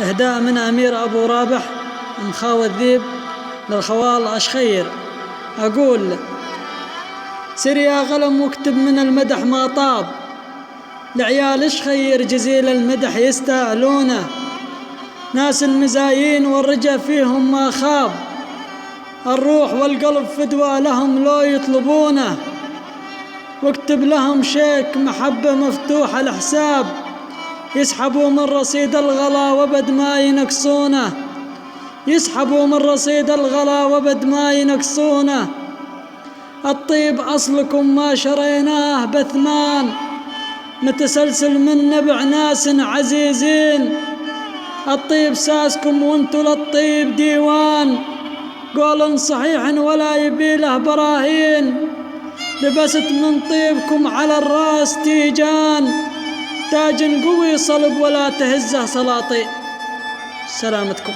إهداء من أمير أبو رابح مخاوى الذيب للخوال أشخير. أقول: سر يا غلم واكتب من المدح ما طاب، لعيال اشخير جزيل المدح يستاهلونه، ناس المزايين والرجا فيهم ما خاب، الروح والقلب فدوى لهم لو يطلبونه، واكتب لهم شيك محبة مفتوح الحساب، يسحبوا من رصيد الغلا وبد ما ينقصونه، يسحبوا من رصيد الغلا وبد ما ينقصونه. الطيب أصلكم ما شريناه بثمان، متسلسل من نبع ناس عزيزين، الطيب ساسكم وانتو للطيب ديوان، قول صحيح ولا يبيله براهين، لبست من طيبكم على الراس تيجان، تاج قوي صلب ولا تهزه سلاطين. سلامتكم.